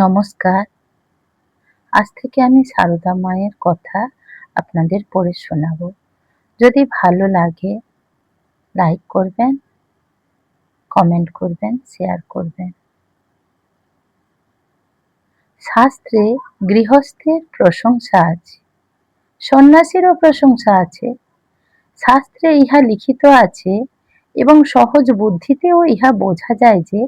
নমস্কার। আজ থেকে আমি সারদা মায়ের কথা আপনাদের পড়ে শোনাবো। যদি ভালো লাগে লাইক করবেন, কমেন্ট করবেন, শেয়ার করবেন। শাস্ত্রে গৃহস্থের প্রশংসা আছে, সন্ন্যাসীরও প্রশংসা আছে। শাস্ত্রে ইহা লিখিত আছে এবং সহজ বুদ্ধিতেও ইহা বোঝা যায় যে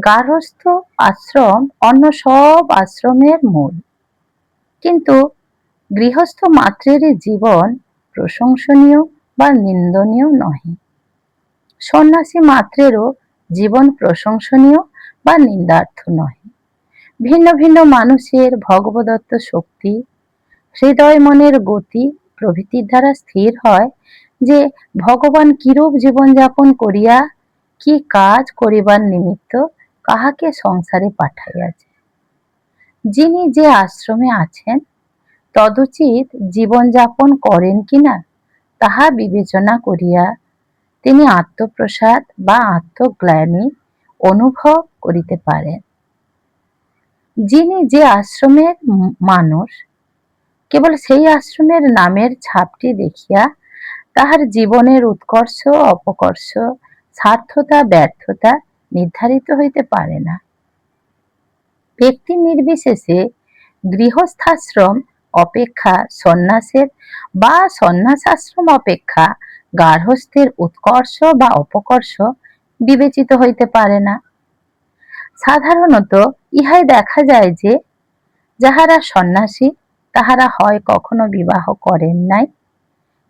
গার্হস্থ্য আশ্রম অন্য সব আশ্রমের মূল। কিন্তু গৃহস্থ মাত্রেরই জীবন প্রশংসনীয় বা নিন্দনীয় নহে। সন্ন্যাসী মাত্রেরও জীবন প্রশংসনীয় বা নিন্দার্থ নহে। ভিন্ন ভিন্ন মানুষের ভগবদত্ত শক্তি, হৃদয় মনের গতি প্রভৃতির দ্বারা স্থির হয় যে ভগবান কিরূপ জীবনযাপন করিয়া কি কাজ করিবার নিমিত্ত কাহাকে সংসারে পাঠাইয়াছে। যিনি যে আশ্রমে আছেন তদুচিত জীবনযাপন করেন কিনা তাহা বিবেচনা করিয়া তিনি আত্মপ্রসাদ বা আত্মগ্লানি অনুভব করিতে পারেন। যিনি যে আশ্রমের মানুষ কেবল সেই আশ্রমের নামের ছাপটি দেখিয়া তাহার জীবনের উৎকর্ষ অপকর্ষ, সার্থতা ব্যর্থতা নির্ধারিত হইতে পারে না। ব্যক্তি নির্বিশেষে গৃহস্থাশ্রম অপেক্ষা সন্ন্যাসের বা সন্ন্যাসাশ্রম অপেক্ষা গার্হস্থ্যের উৎকর্ষ বা অপকর্ষ বিবেচিত হইতে পারে না। সাধারণত ইহাই দেখা যায় যে যাহারা সন্ন্যাসী তাহারা হয় কখনো বিবাহ করেন নাই,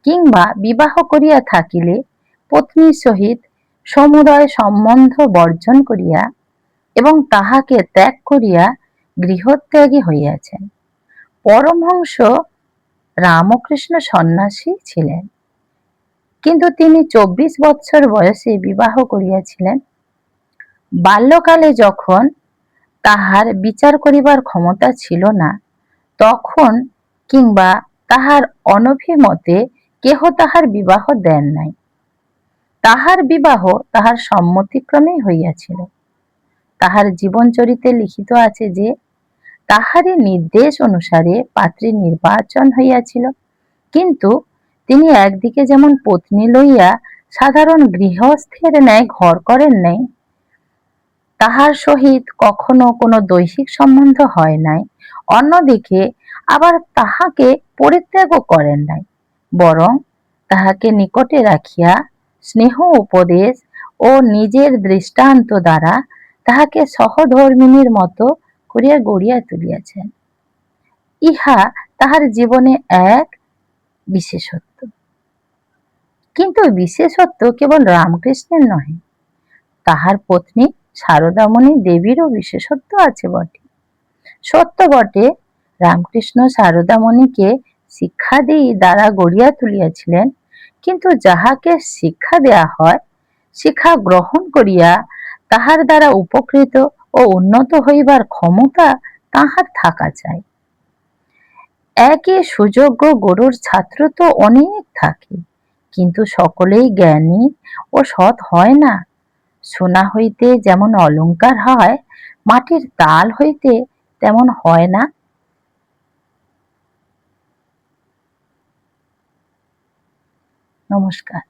কিংবা বিবাহ করিয়া থাকিলে পত্নীর সহিত সমুদয় সম্বন্ধ বর্জন করিয়া এবং তাহাকে ত্যাগ করিয়া গৃহত্যাগী হইয়াছেন। পরমহংস রামকৃষ্ণ সন্ন্যাসী ছিলেন, কিন্তু তিনি 24 বৎসর বয়সে বিবাহ করিয়াছিলেন। বাল্যকালে যখন তাহার বিচার করিবার ক্ষমতা ছিল না, তখন কিংবা তাহার অনভিমতে কেহ তাহার বিবাহ দেন নাই। তাহার বিবাহ তাহার সম্মতিক্রমেই হইয়াছিল। তাহার জীবনচরিতে লিখিত আছে যে তাহারই নির্দেশ অনুসারে পাত্রী নির্বাচন হইয়াছিল, কিন্তু তিনি একদিকে যেমন পত্নী লইয়া সাধারণ গৃহস্থের ন্যায় ঘর করেন নাই, তাহার সহিত কখনো কোনো দৈহিক সম্বন্ধ হয় নাই, অন্যদিকে আবার তাহাকে পরিত্যাগও করেন নাই, বরং তাহাকে নিকটে রাখিয়া স্নেহ উপদেশ ও নিজের দৃষ্টান্ত দ্বারা তাহাকে সহধর্মিণীর মতো করিয়া গড়িয়া তুলিয়াছেন। ইহা তাহার জীবনে এক বিশেষত্ব। কিন্তু বিশেষত্ব কেবল রামকৃষ্ণের নহে, তাহার পত্নী সারদামণি দেবীরও বিশেষত্ব আছে বটে। সত্য বটে, রামকৃষ্ণ সারদামণিকে শিক্ষাদি দ্বারা গড়িয়া তুলিয়াছিলেন, কিন্তু যাহাকে শিক্ষা দেয়া হয় শিক্ষা গ্রহণ করিয়া তাহার দ্বারা উপকৃত ও উন্নত হইবার ক্ষমতা তাহার থাকা চাই। একই সুযোগ্য গুরুর ছাত্র তো অনেক থাকে, কিন্তু সকলেই জ্ঞানী ও সৎ হয় না। সোনা হইতে যেমন অলংকার হয়, মাটির তাল হইতে তেমন হয় না। নমস্কার।